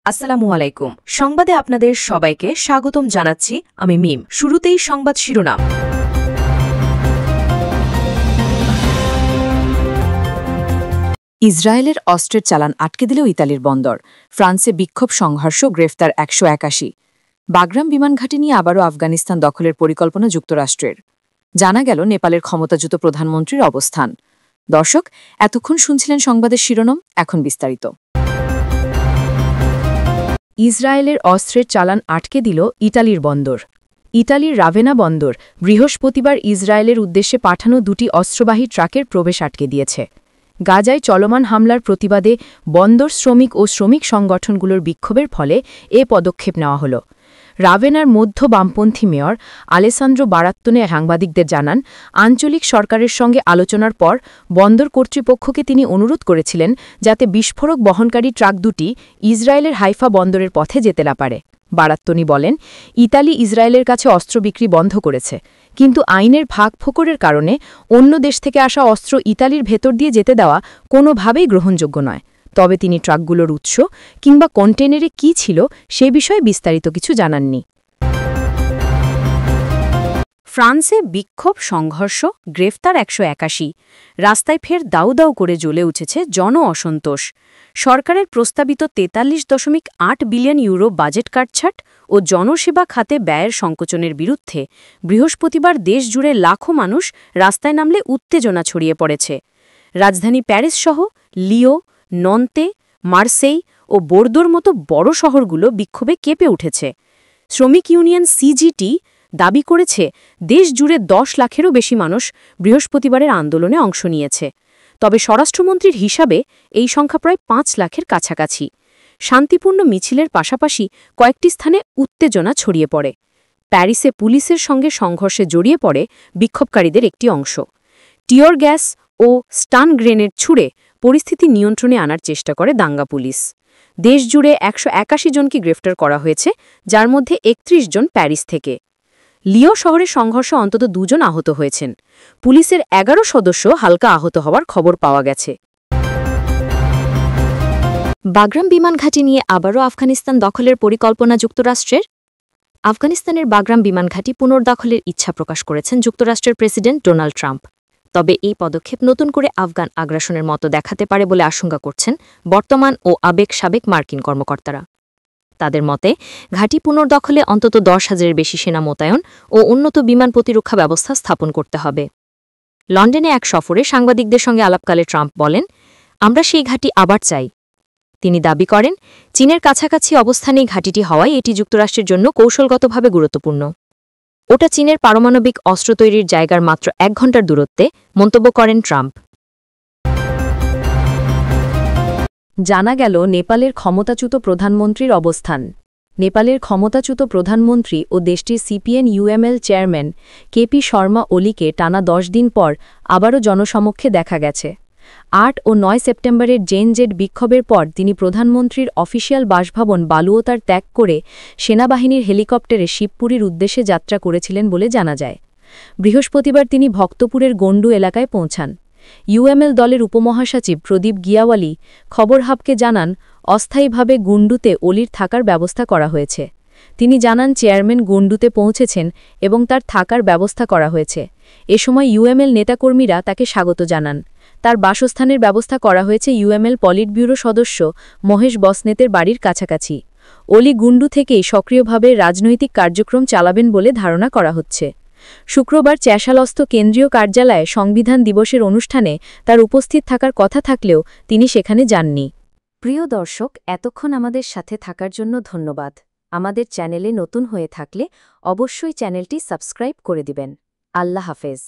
আসসালামু আলাইকুম। সংবাদে আপনাদের সবাইকে স্বাগতম জানাচ্ছি আমি মিম। শুরুতেই সংবাদ শিরোনাম। ইসরায়েলের অস্ত্রের চালান আটকে দিল ইতালির বন্দর। ফ্রান্সে বিক্ষোভ সংঘর্ষ, গ্রেফতার ১৮১। বাগরাম বিমানঘাটি নিয়ে আবারও আফগানিস্তান দখলের পরিকল্পনা যুক্তরাষ্ট্রের। জানা গেল নেপালের ক্ষমতাচ্যুত প্রধানমন্ত্রীর অবস্থান। দর্শক, এতক্ষণ শুনছিলেন সংবাদের শিরোনাম, এখন বিস্তারিত। ইসরায়েলের অস্ত্রের চালান আটকে দিল ইতালির বন্দর। ইতালির রাভেনা বন্দর বৃহস্পতিবার ইসরায়েলের উদ্দেশ্যে পাঠানো দুটি অস্ত্রবাহী ট্রাকের প্রবেশ আটকে দিয়েছে। গাজায় চলমান হামলার প্রতিবাদে বন্দর শ্রমিক ও শ্রমিক সংগঠনগুলোর বিক্ষোভের ফলে এ পদক্ষেপ নেওয়া হল। রাভেনার মধ্য বামপন্থী মেয়র আলেসান্দ্রো বারাত্তনে সাংবাদিকদের জানান, আঞ্চলিক সরকারের সঙ্গে আলোচনার পর বন্দর কর্তৃপক্ষকে তিনি অনুরোধ করেছিলেন যাতে বিস্ফোরক বহনকারী ট্রাক দুটি ইসরায়েলের হাইফা বন্দরের পথে যেতে না পারে। বারাত্তনি বলেন, ইতালি ইসরায়েলের কাছে অস্ত্র বিক্রি বন্ধ করেছে, কিন্তু আইনের ফাঁকফোকরের কারণে অন্য দেশ থেকে আসা অস্ত্র ইতালির ভেতর দিয়ে যেতে দেওয়া কোনোভাবেই গ্রহণযোগ্য নয়। তবে তিনি ট্রাকগুলোর উৎস কিংবা কন্টেনারে কী ছিল সে বিষয়ে বিস্তারিত কিছু জানাননি। ফ্রান্সে বিক্ষোভ সংঘর্ষ, গ্রেফতার ১৮১। রাস্তায় ফের দাউ দাউ করে জ্বলে উঠেছে জন অসন্তোষ। সরকারের প্রস্তাবিত ৪৩.৮ বিলিয়ন ইউরো বাজেট কাটছাট ও জনসেবা খাতে ব্যয়ের সংকোচনের বিরুদ্ধে বৃহস্পতিবার দেশজুড়ে লাখো মানুষ রাস্তায় নামলে উত্তেজনা ছড়িয়ে পড়েছে। রাজধানী প্যারিসসহ লিও, নন্তে, মার্সেই ও বোর্দোর মতো বড় শহরগুলো বিক্ষোভে কেঁপে উঠেছে। শ্রমিক ইউনিয়ন সিজিটি দাবি করেছে দেশজুড়ে ১০ লাখেরও বেশি মানুষ বৃহস্পতিবারের আন্দোলনে অংশ নিয়েছে। তবে স্বরাষ্ট্রমন্ত্রীর হিসাবে এই সংখ্যা প্রায় ৫ লাখের কাছাকাছি। শান্তিপূর্ণ মিছিলের পাশাপাশি কয়েকটি স্থানে উত্তেজনা ছড়িয়ে পড়ে। প্যারিসে পুলিশের সঙ্গে সংঘর্ষে জড়িয়ে পড়ে বিক্ষোভকারীদের একটি অংশ। টিয়র গ্যাস ও স্টান গ্রেনেড ছুড়ে পরিস্থিতি নিয়ন্ত্রণে আনার চেষ্টা করে দাঙ্গা পুলিশ। দেশজুড়ে ১৮১ জনকে গ্রেফতার করা হয়েছে, যার মধ্যে ৩১ জন প্যারিস থেকে। লিও শহরের সংঘর্ষে অন্তত ২ জন আহত হয়েছেন। পুলিশের ১১ সদস্য হালকা আহত হওয়ার খবর পাওয়া গেছে। বাগরাম বিমানঘাটি নিয়ে আবারও আফগানিস্তান দখলের পরিকল্পনা যুক্তরাষ্ট্রের। আফগানিস্তানের বাগরাম বিমানঘাটি পুনর্দখলের ইচ্ছা প্রকাশ করেছেন যুক্তরাষ্ট্রের প্রেসিডেন্ট ডোনাল্ড ট্রাম্প। তবে এই পদক্ষেপ নতুন করে আফগান আগ্রাসনের মতো দেখাতে পারে বলে আশঙ্কা করছেন বর্তমান ও সাবেক মার্কিন কর্মকর্তারা। তাদের মতে, ঘাঁটি পুনর্দখলে অন্তত ১০,০০০-এর বেশি সেনা মোতায়েন ও উন্নত বিমান প্রতিরক্ষা ব্যবস্থা স্থাপন করতে হবে। লন্ডনে এক সফরে সাংবাদিকদের সঙ্গে আলাপকালে ট্রাম্প বলেন, আমরা সেই ঘাঁটি আবার চাই। তিনি দাবি করেন, চীনের কাছাকাছি অবস্থানেই ঘাঁটিটি হওয়ায় এটি যুক্তরাষ্ট্রের জন্য কৌশলগতভাবে গুরুত্বপূর্ণ। ওটা চীনের পারমাণবিক অস্ত্র তৈরির জায়গার মাত্র ১ ঘণ্টার দূরত্বে, মন্তব্য করেন ট্রাম্প। জানা গেল নেপালের ক্ষমতাচ্যুত প্রধানমন্ত্রীর অবস্থান। নেপালের ক্ষমতাচ্যুত প্রধানমন্ত্রী ও দেশটির সিপিএন-ইউএমএল চেয়ারম্যান কেপি শর্মা ওলিকে টানা ১০ দিন পর আবারও জনসমক্ষে দেখা গেছে। ৮ ও ৯ সেপ্টেম্বরের জেনজেড বিক্ষোভের পর তিনি প্রধানমন্ত্রীর অফিসিয়াল বাসভবন বালুওতার ত্যাগ করে সেনাবাহিনীর হেলিকপ্টারে শিবপুরীর উদ্দেশ্যে যাত্রা করেছিলেন বলে জানা যায়। বৃহস্পতিবার তিনি ভক্তপুরের গন্ডু এলাকায় পৌঁছান। ইউএমএল দলের উপমহাসচিব প্রদীপ গিয়াওয়ালি খবর হাবকে জানান, অস্থায়ীভাবে গুন্ডুতে অলির থাকার ব্যবস্থা করা হয়েছে। তিনি জানান, চেয়ারম্যান গুন্ডুতে পৌঁছেছেন এবং তার থাকার ব্যবস্থা করা হয়েছে। এ সময় ইউএমএল নেতাকর্মীরা তাকে স্বাগত জানান। তার বাসস্থানের ব্যবস্থা করা হয়েছে ইউএমএল পলিট ব্যুরো সদস্য মহেশ বসনেতের বাড়ির কাছাকাছি। অলি গুন্ডু থেকেই সক্রিয়ভাবে রাজনৈতিক কার্যক্রম চালাবেন বলে ধারণা করা হচ্ছে। শুক্রবার চ্যাশালস্থ কেন্দ্রীয় কার্যালয়ে সংবিধান দিবসের অনুষ্ঠানে তার উপস্থিত থাকার কথা থাকলেও তিনি সেখানে যাননি। প্রিয় দর্শক, এতক্ষণ আমাদের সাথে থাকার জন্য ধন্যবাদ। আমাদের চ্যানেলে নতুন হয়ে থাকলে অবশ্যই চ্যানেলটি সাবস্ক্রাইব করে দিবেন। আল্লাহ হাফেজ।